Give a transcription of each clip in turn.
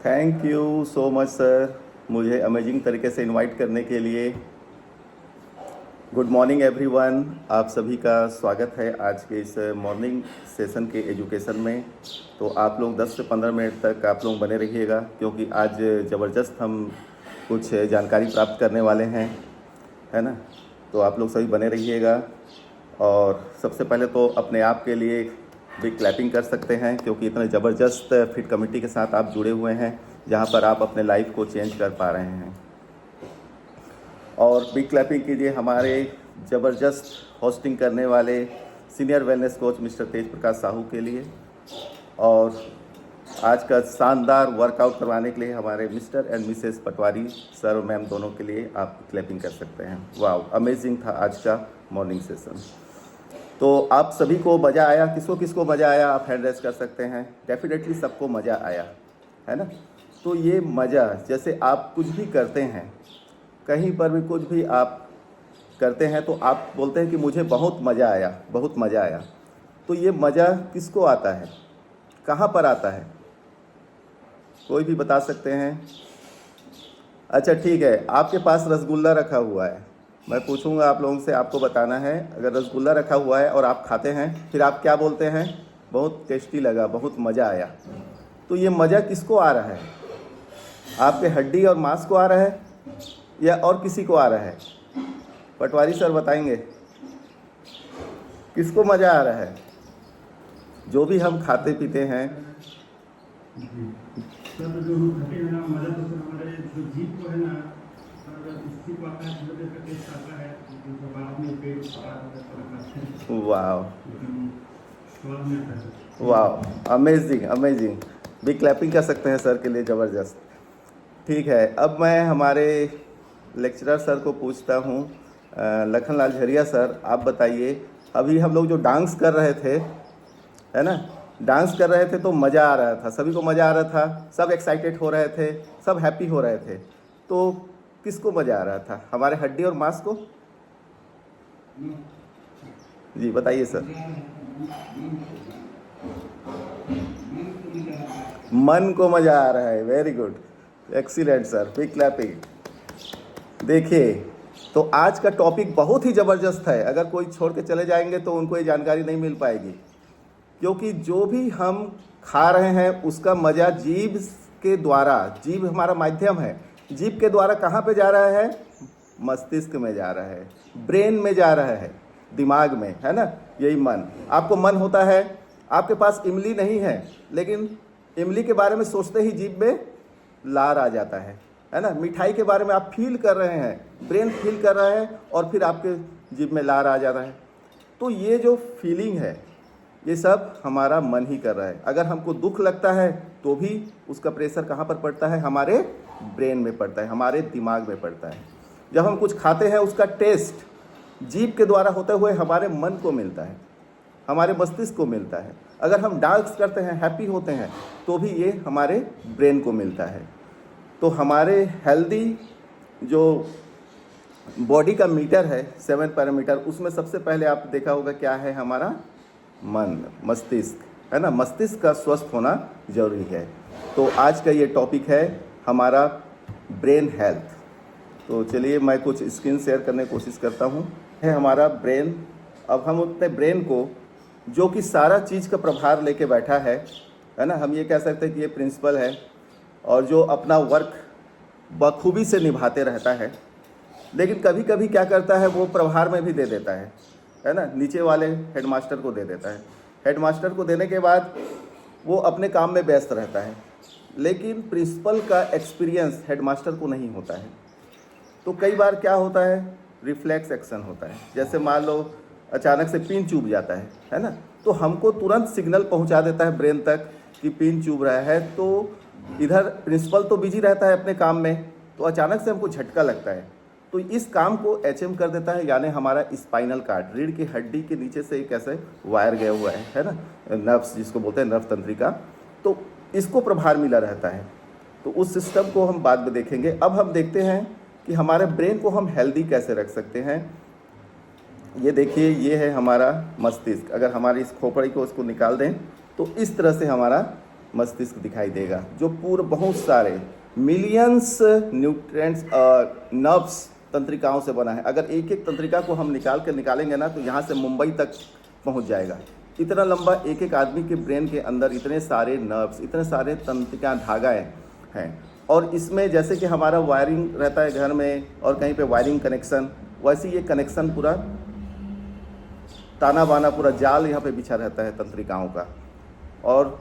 Thank you so much sir, मुझे amazing तरीके से इनवाइट करने के लिए। गुड मॉर्निंग एवरीवन, आप सभी का स्वागत है आज के इस मॉर्निंग सेशन के एजुकेशन में। तो आप लोग 10 से 15 मिनट तक आप लोग बने रहिएगा, क्योंकि आज ज़बरदस्त हम कुछ जानकारी प्राप्त करने वाले हैं, है ना। तो आप लोग सभी बने रहिएगा। और सबसे पहले तो अपने आप के लिए बिग क्लैपिंग कर सकते हैं, क्योंकि इतने ज़बरदस्त फिट कमेटी के साथ आप जुड़े हुए हैं, जहां पर आप अपने लाइफ को चेंज कर पा रहे हैं। और बिग क्लैपिंग कीजिए हमारे ज़बरदस्त होस्टिंग करने वाले सीनियर वेलनेस कोच मिस्टर तेज प्रकाश साहू के लिए, और आज का शानदार वर्कआउट करवाने के लिए हमारे mister and Mrs Patwari sir और मैम दोनों के लिए आप क्लैपिंग कर सकते हैं। वाह, अमेजिंग था आज का मॉर्निंग सेशन। तो आप सभी को मज़ा आया? किसको किसको मज़ा आया आप हैंड रेस कर सकते हैं। डेफिनेटली सबको मज़ा आया, है ना। तो ये मज़ा, जैसे आप कुछ भी करते हैं, कहीं पर भी कुछ भी आप करते हैं तो आप बोलते हैं कि मुझे बहुत मज़ा आया, बहुत मज़ा आया। तो ये मज़ा किसको आता है, कहाँ पर आता है, कोई भी बता सकते हैं? अच्छा ठीक है, आपके पास रसगुल्ला रखा हुआ है, मैं पूछूंगा आप लोगों से, आपको बताना है। अगर रसगुल्ला रखा हुआ है और आप खाते हैं, फिर आप क्या बोलते हैं? बहुत टेस्टी लगा, बहुत मज़ा आया। तो ये मज़ा किसको आ रहा है? आपके हड्डी और मांस को आ रहा है या और किसी को आ रहा है? पटवारी सर बताएंगे किसको मज़ा आ रहा है? जो भी हम खाते पीते हैं। सर जो हम खाते हैं ना, मज़ा तो सर हमारे जो जीभ को है ना, सर इसी को आता है, जो का टेस्ट आता है, तो बाद में पेट खाते हैं। वाह स्वाद में आता है। वाह, अमेजिंग अमेजिंग। बिग क्लैपिंग कर सकते हैं सर के लिए, ज़बरदस्त। ठीक है, अब मैं हमारे लेक्चरर सर को पूछता हूँ। लखनलाल झरिया सर, आप बताइए, अभी हम लोग जो डांस कर रहे थे, है ना, डांस कर रहे थे तो मज़ा आ रहा था, सभी को मज़ा आ रहा था, सब एक्साइटेड हो रहे थे, सब हैप्पी हो रहे थे। तो किसको मज़ा आ रहा था, हमारे हड्डी और मांस को? जी बताइए सर। मन को मज़ा आ रहा है। Very good, excellent sir, big clapping. देखिए, तो आज का टॉपिक बहुत ही ज़बरदस्त है। अगर कोई छोड़ के चले जाएंगे तो उनको ये जानकारी नहीं मिल पाएगी, क्योंकि जो भी हम खा रहे हैं उसका मज़ा जीभ के द्वारा, जीभ हमारा माध्यम है, जीभ के द्वारा कहाँ पे जा रहा है? मस्तिष्क में जा रहा है, ब्रेन में जा रहा है, दिमाग में, है ना। यही मन, आपको मन होता है, आपके पास इमली नहीं है, लेकिन इमली के बारे में सोचते ही जीभ में लार आ जाता है ना। मिठाई के बारे में आप फील कर रहे हैं, ब्रेन फील कर रहा है, और फिर आपके जीभ में लार आ जाता है। तो ये जो फीलिंग है, ये सब हमारा मन ही कर रहा है। अगर हमको दुख लगता है तो भी उसका प्रेशर कहाँ पर पड़ता है? हमारे ब्रेन में पड़ता है, हमारे दिमाग में पड़ता है। जब हम कुछ खाते हैं, उसका टेस्ट जीभ के द्वारा होते हुए हमारे मन को मिलता है, हमारे मस्तिष्क को मिलता है। अगर हम डांस करते हैं, हैप्पी होते हैं, तो भी ये हमारे ब्रेन को मिलता है। तो हमारे हेल्दी जो बॉडी का मीटर है, 7 पैरामीटर, उसमें सबसे पहले आप देखा होगा क्या है? हमारा मन, मस्तिष्क, है ना। मस्तिष्क का स्वस्थ होना जरूरी है। तो आज का ये टॉपिक है हमारा ब्रेन हेल्थ। तो चलिए मैं कुछ स्क्रीन शेयर करने की कोशिश करता हूँ। है हमारा ब्रेन। अब हम अपने ब्रेन को, जो कि सारा चीज़ का प्रभार लेके बैठा है ना, हम ये कह सकते हैं कि ये प्रिंसिपल है, और जो अपना वर्क बखूबी से निभाते रहता है, लेकिन कभी कभी क्या करता है, वो प्रभार में भी दे देता है ना, नीचे वाले हेडमास्टर को दे देता है। हेडमास्टर को देने के बाद वो अपने काम में व्यस्त रहता है, लेकिन प्रिंसिपल का एक्सपीरियंस हेडमास्टर को नहीं होता है। तो कई बार क्या होता है, रिफ्लेक्स एक्शन होता है। जैसे मान लो अचानक से पिन चुभ जाता है ना, तो हमको तुरंत सिग्नल पहुंचा देता है ब्रेन तक कि पिन चुभ रहा है। तो इधर प्रिंसिपल तो बिजी रहता है अपने काम में, तो अचानक से हमको झटका लगता है, तो इस काम को एचएम कर देता है, यानी हमारा स्पाइनल कार्ड, रीढ़ की हड्डी के नीचे से एक ऐसे वायर गया हुआ है ना, नर्व्स जिसको बोलते हैं, नर्व तंत्रिका, तो इसको प्रभार मिला रहता है। तो उस सिस्टम को हम बाद में देखेंगे। अब हम देखते हैं कि हमारे ब्रेन को हम हेल्दी कैसे रख सकते हैं। ये देखिए, ये है हमारा मस्तिष्क। अगर हमारी इस खोपड़ी को उसको निकाल दें तो इस तरह से हमारा मस्तिष्क दिखाई देगा, जो पूरे बहुत सारे मिलियंस न्यूट्रिएंट्स नर्व्स तंत्रिकाओं से बना है। अगर एक एक तंत्रिका को हम निकालेंगे ना तो यहाँ से मुंबई तक पहुँच जाएगा। इतना लंबा एक एक आदमी के ब्रेन के अंदर इतने सारे नर्व्स, इतने सारे तंत्रिका धागाएँ हैं। और इसमें जैसे कि हमारा वायरिंग रहता है घर में और कहीं पे वायरिंग कनेक्शन, वैसे ये कनेक्शन पूरा ताना बाना पूरा जाल यहाँ पे बिछा रहता है तंत्रिकाओं का। और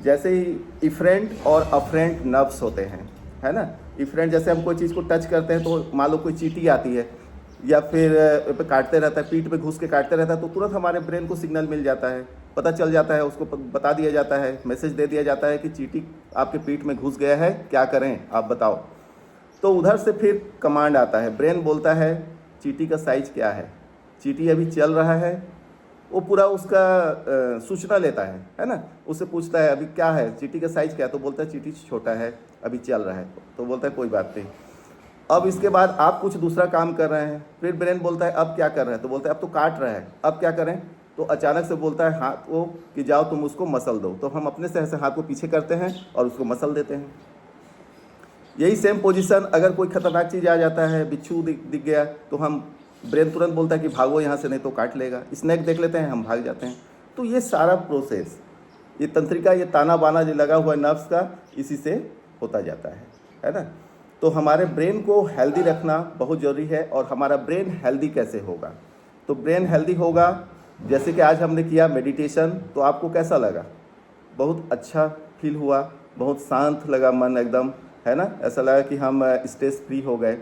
जैसे ही इफरेंट और अफरेंट नर्व्स होते हैं, है ना। इफरेंट जैसे हम कोई चीज़ को टच करते हैं तो मान लो कोई चींटी आती है या फिर पे काटते रहता है, पीठ पे घुस के काटते रहता है, तो तुरंत हमारे ब्रेन को सिग्नल मिल जाता है, पता चल जाता है, उसको बता दिया जाता है, मैसेज दे दिया जाता है कि चींटी आपके पीठ में घुस गया है, क्या करें आप बताओ। तो उधर से फिर कमांड आता है, ब्रेन बोलता है चींटी का साइज क्या है, चींटी अभी चल रहा है, वो पूरा उसका सूचना लेता है ना। उससे पूछता है अभी क्या है, चींटी का साइज क्या है, तो बोलता है चींटी छोटा है, अभी चल रहा है, तो बोलता है कोई बात नहीं। अब इसके बाद आप कुछ दूसरा काम कर रहे हैं, फिर ब्रेन बोलता है अब क्या कर रहे हैं, तो बोलता है अब तो काट रहा है, अब क्या करें, तो अचानक से बोलता है हाथ को कि जाओ तुम उसको मसल दो, तो हम अपने से ऐसे हाथ को पीछे करते हैं और उसको मसल देते हैं। यही सेम पोजीशन अगर कोई खतरनाक चीज़ आ जाता है, बिच्छू दिख गया, तो हम ब्रेन तुरंत बोलता है कि भागो यहाँ से नहीं तो काट लेगा। स्नैक देख लेते हैं, हम भाग जाते हैं। तो ये सारा प्रोसेस, ये तंत्रिका, ये ताना बाना जो लगा हुआ है नर्व्स का, इसी से होता जाता है ना। तो हमारे ब्रेन को हेल्दी रखना बहुत ज़रूरी है। और हमारा ब्रेन हेल्दी कैसे होगा, तो ब्रेन हेल्दी होगा जैसे कि आज हमने किया मेडिटेशन, तो आपको कैसा लगा, बहुत अच्छा फील हुआ, बहुत शांत लगा मन एकदम, है ना, ऐसा लगा कि हम स्ट्रेस फ्री हो गए।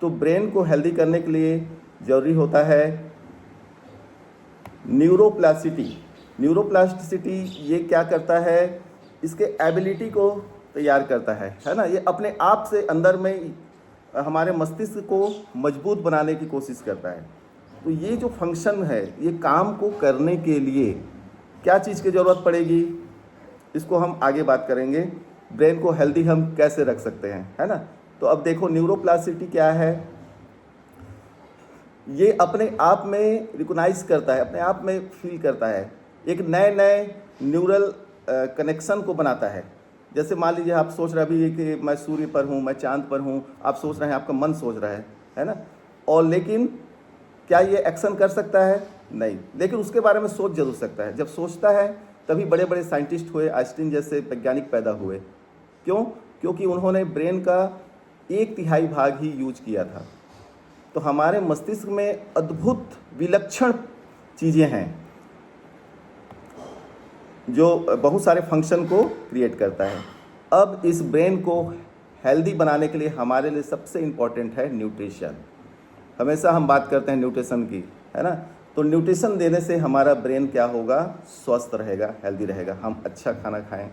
तो ब्रेन को हेल्दी करने के लिए ज़रूरी होता है न्यूरोप्लास्टिसिटी। न्यूरोप्लास्टिसिटी ये क्या करता है, इसके एबिलिटी को तैयार करता है ना। ये अपने आप से अंदर में हमारे मस्तिष्क को मजबूत बनाने की कोशिश करता है। तो ये जो फंक्शन है, ये काम को करने के लिए क्या चीज़ की ज़रूरत पड़ेगी, इसको हम आगे बात करेंगे। ब्रेन को हेल्दी हम कैसे रख सकते हैं, है ना। तो अब देखो न्यूरोप्लास्टिसिटी क्या है, ये अपने आप में रिकॉग्नाइज करता है, अपने आप में फील करता है, एक नए नए न्यूरल कनेक्शन को बनाता है। जैसे मान लीजिए आप सोच रहे अभी कि मैं सूर्य पर हूँ, मैं चांद पर हूँ, आप सोच रहे हैं, आपका मन सोच रहा है ना। और लेकिन क्या ये एक्शन कर सकता है, नहीं, लेकिन उसके बारे में सोच जरूर सकता है। जब सोचता है तभी बड़े बड़े साइंटिस्ट हुए, आइंस्टीन जैसे वैज्ञानिक पैदा हुए। क्यों? क्योंकि उन्होंने ब्रेन का 1/3 भाग ही यूज किया था। तो हमारे मस्तिष्क में अद्भुत विलक्षण चीज़ें हैं जो बहुत सारे फंक्शन को क्रिएट करता है। अब इस ब्रेन को हेल्दी बनाने के लिए हमारे लिए सबसे इम्पॉर्टेंट है न्यूट्रिशन। हमेशा हम बात करते हैं न्यूट्रिशन की, है ना। तो न्यूट्रिशन देने से हमारा ब्रेन क्या होगा, स्वस्थ रहेगा, हेल्दी रहेगा। हम अच्छा खाना खाएं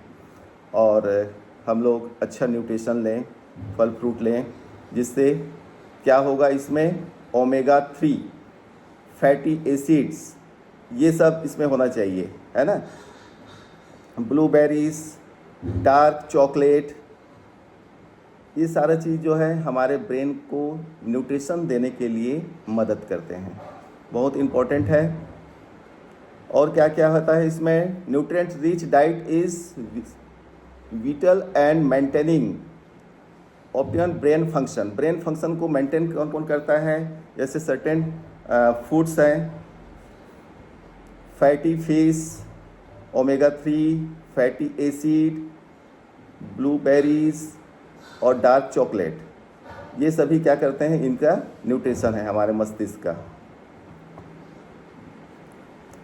और हम लोग अच्छा न्यूट्रिशन लें, फल फ्रूट लें, जिससे क्या होगा, इसमें ओमेगा 3 फैटी एसिड्स ये सब इसमें होना चाहिए, है ना। ब्लूबेरीज, डार्क चॉकलेट, ये सारा चीज़ जो है हमारे ब्रेन को न्यूट्रिशन देने के लिए मदद करते हैं, बहुत इम्पोर्टेंट है। और क्या क्या होता है इसमें, nutrient rich diet is whittle and maintaining optimal brain function. Brain function को मेंटेन कौन कौन करता है, जैसे सर्टेन फूड्स हैं, fatty fish, omega 3 fatty acid, blueberries और डार्क चॉकलेट, ये सभी क्या करते हैं, इनका न्यूट्रिशन है हमारे मस्तिष्क का।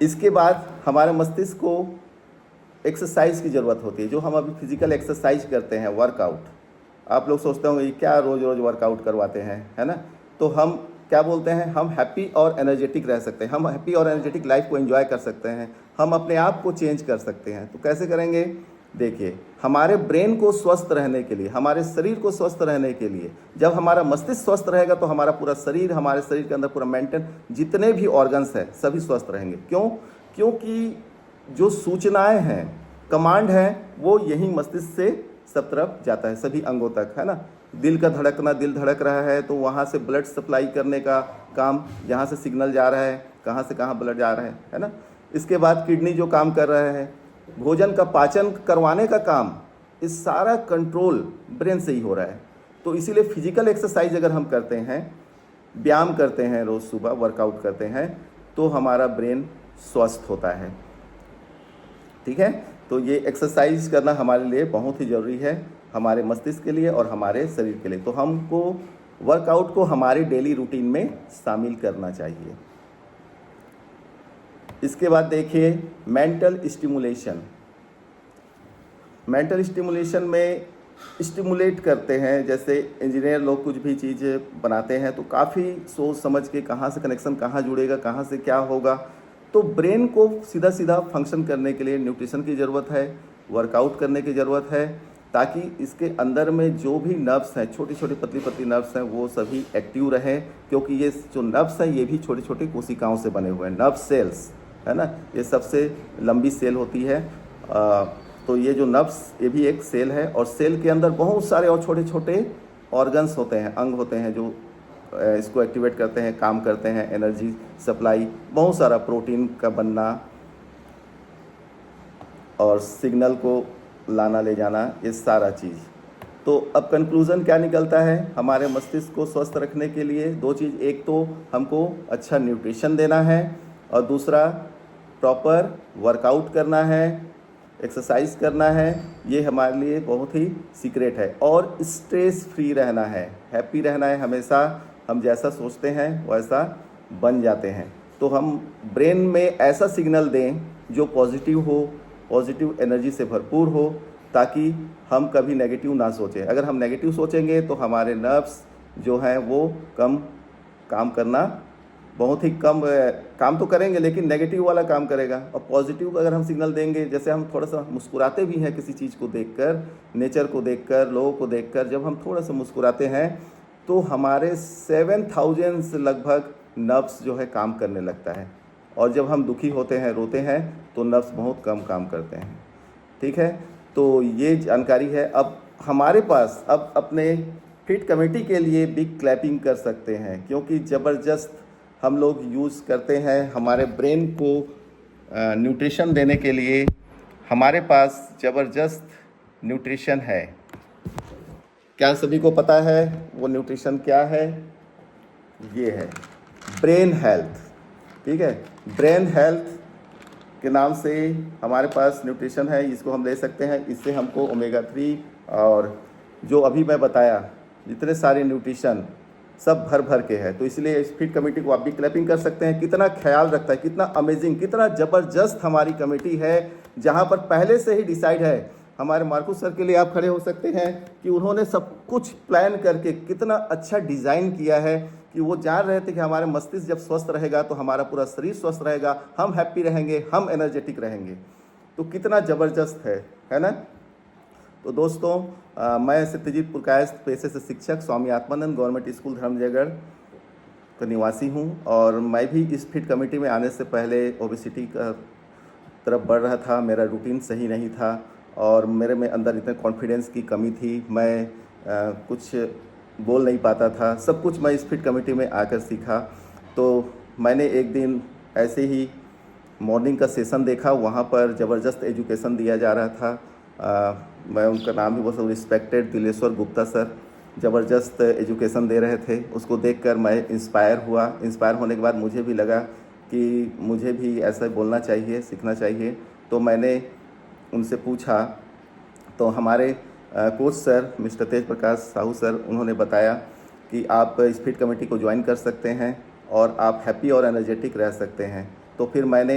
इसके बाद हमारे मस्तिष्क को एक्सरसाइज की ज़रूरत होती है, जो हम अभी फिजिकल एक्सरसाइज करते हैं, वर्कआउट। आप लोग सोचते होंगे क्या रोज़ रोज़ वर्कआउट करवाते हैं, है ना। तो हम क्या बोलते हैं, हम हैप्पी और एनर्जेटिक रह सकते हैं, हम हैप्पी और एनर्जेटिक लाइफ को एंजॉय कर सकते हैं, हम अपने आप को चेंज कर सकते हैं। तो कैसे करेंगे, देखिए, हमारे ब्रेन को स्वस्थ रहने के लिए, हमारे शरीर को स्वस्थ रहने के लिए, जब हमारा मस्तिष्क स्वस्थ रहेगा तो हमारा पूरा शरीर, हमारे शरीर के अंदर पूरा मेंटेन जितने भी ऑर्गन्स हैं सभी स्वस्थ रहेंगे। क्यों? क्योंकि जो सूचनाएं हैं, कमांड है, वो यही मस्तिष्क से सब तरफ जाता है, सभी अंगों तक, है ना। दिल का धड़कना, दिल धड़क रहा है तो वहाँ से ब्लड सप्लाई करने का काम, जहाँ से सिग्नल जा रहा है कहाँ से कहाँ ब्लड जा रहा है ना। इसके बाद किडनी जो काम कर रहा है, भोजन का पाचन करवाने का काम, इस सारा कंट्रोल ब्रेन से ही हो रहा है। तो इसीलिए फिजिकल एक्सरसाइज अगर हम करते हैं, व्यायाम करते हैं, रोज़ सुबह वर्कआउट करते हैं, तो हमारा ब्रेन स्वस्थ होता है। ठीक है, तो ये एक्सरसाइज करना हमारे लिए बहुत ही ज़रूरी है, हमारे मस्तिष्क के लिए और हमारे शरीर के लिए। तो हमको वर्कआउट को हमारे डेली रूटीन में शामिल करना चाहिए। इसके बाद देखिए मेंटल स्टिमुलेशन। मेंटल स्टिमुलेशन में स्टिमुलेट करते हैं, जैसे इंजीनियर लोग कुछ भी चीज़ बनाते हैं तो काफ़ी सोच समझ के कहाँ से कनेक्शन कहाँ जुड़ेगा, कहाँ से क्या होगा। तो ब्रेन को सीधा सीधा फंक्शन करने के लिए न्यूट्रिशन की ज़रूरत है, वर्कआउट करने की ज़रूरत है, ताकि इसके अंदर में जो भी नर्व्स हैं, छोटी छोटी पतली पतली नर्व्स हैं, वो सभी एक्टिव रहें, क्योंकि ये जो नर्व्स हैं ये भी छोटी छोटी कोशिकाओं से बने हुए हैं, नर्व सेल्स है ना। ये सबसे लंबी सेल होती है। तो ये जो नर्व्स, ये भी एक सेल है, और सेल के अंदर बहुत सारे और छोटे छोटे ऑर्गन्स होते हैं, अंग होते हैं, जो इसको एक्टिवेट करते हैं, काम करते हैं, एनर्जी सप्लाई, बहुत सारा प्रोटीन का बनना और सिग्नल को लाना ले जाना, ये सारा चीज़। तो अब कंक्लूज़न क्या निकलता है, हमारे मस्तिष्क को स्वस्थ रखने के लिए दो चीज़, एक तो हमको अच्छा न्यूट्रिशन देना है और दूसरा प्रॉपर वर्कआउट करना है, एक्सरसाइज करना है। ये हमारे लिए बहुत ही सीक्रेट है। और स्ट्रेस फ्री रहना है, हैप्पी रहना है हमेशा। हम जैसा सोचते हैं वैसा बन जाते हैं। तो हम ब्रेन में ऐसा सिग्नल दें जो पॉजिटिव हो, पॉजिटिव एनर्जी से भरपूर हो, ताकि हम कभी नेगेटिव ना सोचें। अगर हम नेगेटिव सोचेंगे तो हमारे नर्व्स जो हैं वो कम काम करना, बहुत ही कम काम तो करेंगे, लेकिन नेगेटिव वाला काम करेगा। और पॉजिटिव अगर हम सिग्नल देंगे, जैसे हम थोड़ा सा मुस्कुराते भी हैं किसी चीज़ को देखकर, नेचर को देखकर, लोगों को देखकर, जब हम थोड़ा सा मुस्कुराते हैं तो हमारे 7000 से लगभग नर्व्स जो है काम करने लगता है। और जब हम दुखी होते हैं, रोते हैं, तो नर्व्स बहुत कम काम करते हैं। ठीक है, तो ये जानकारी है। अब हमारे पास अब अपने फिट कमेटी के लिए बिग क्लैपिंग कर सकते हैं, क्योंकि ज़बरदस्त हम लोग यूज़ करते हैं हमारे ब्रेन को न्यूट्रिशन देने के लिए। हमारे पास ज़बरदस्त न्यूट्रिशन है। क्या सभी को पता है वो न्यूट्रिशन क्या है? ये है ब्रेन हेल्थ। ठीक है, ब्रेन हेल्थ के नाम से हमारे पास न्यूट्रिशन है, इसको हम ले सकते हैं। इससे हमको ओमेगा 3 और जो अभी मैं बताया जितने सारे न्यूट्रिशन सब भर भर के है। तो इसलिए इस फिट कमेटी को आप भी क्लैपिंग कर सकते हैं। कितना ख्याल रखता है, कितना अमेजिंग, कितना ज़बरदस्त हमारी कमेटी है, जहां पर पहले से ही डिसाइड है। हमारे मार्कुस सर के लिए आप खड़े हो सकते हैं कि उन्होंने सब कुछ प्लान करके कितना अच्छा डिज़ाइन किया है, कि वो जान रहे थे कि हमारे मस्तिष्क जब स्वस्थ रहेगा तो हमारा पूरा शरीर स्वस्थ रहेगा, हम हैप्पी रहेंगे, हम एनर्जेटिक रहेंगे। तो कितना ज़बरदस्त है ना। तो दोस्तों, मैं सत्यजीत पुरकायस्थ, पेशे से शिक्षक, स्वामी आत्मानंद गवर्नमेंट स्कूल धर्मजयगढ़ का निवासी हूं। और मैं भी इस फिट कमेटी में आने से पहले ओबेसिटी का तरफ बढ़ रहा था। मेरा रूटीन सही नहीं था और मेरे में अंदर इतने कॉन्फिडेंस की कमी थी, मैं कुछ बोल नहीं पाता था। सब कुछ मैं इस फिट कमेटी में आकर सीखा। तो मैंने एक दिन ऐसे ही मॉर्निंग का सेशन देखा, वहाँ पर ज़बरदस्त एजुकेशन दिया जा रहा था। मैं उनका नाम भी बहुत रिस्पेक्टेड दिलेश्वर गुप्ता सर ज़बरदस्त एजुकेशन दे रहे थे। उसको देखकर मैं इंस्पायर हुआ। इंस्पायर होने के बाद मुझे भी लगा कि मुझे भी ऐसा बोलना चाहिए, सीखना चाहिए। तो मैंने उनसे पूछा, तो हमारे कोच सर मिस्टर तेज प्रकाश साहू सर, उन्होंने बताया कि आप इस फिट कमेटी को ज्वाइन कर सकते हैं और आप हैप्पी और एनर्जेटिक रह सकते हैं। तो फिर मैंने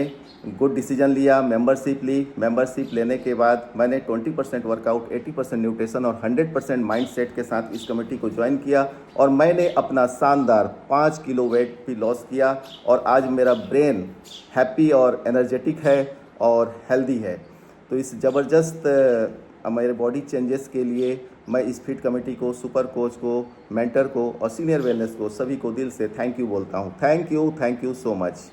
गुड डिसीजन लिया, मेंबरशिप ली। मेंबरशिप लेने के बाद मैंने 20% वर्कआउट, 80% न्यूट्रिशन और 100% माइंडसेट के साथ इस कमेटी को ज्वाइन किया। और मैंने अपना शानदार 5 किलो वेट भी लॉस किया। और आज मेरा ब्रेन हैप्पी और एनर्जेटिक है और हेल्दी है। तो इस ज़बरदस्त मेरे बॉडी चेंजेस के लिए मैं इस फिट कमेटी को, सुपर कोच को, मेंटर को और सीनियर वेलनेस को, सभी को दिल से थैंक यू बोलता हूँ। Thank you so much.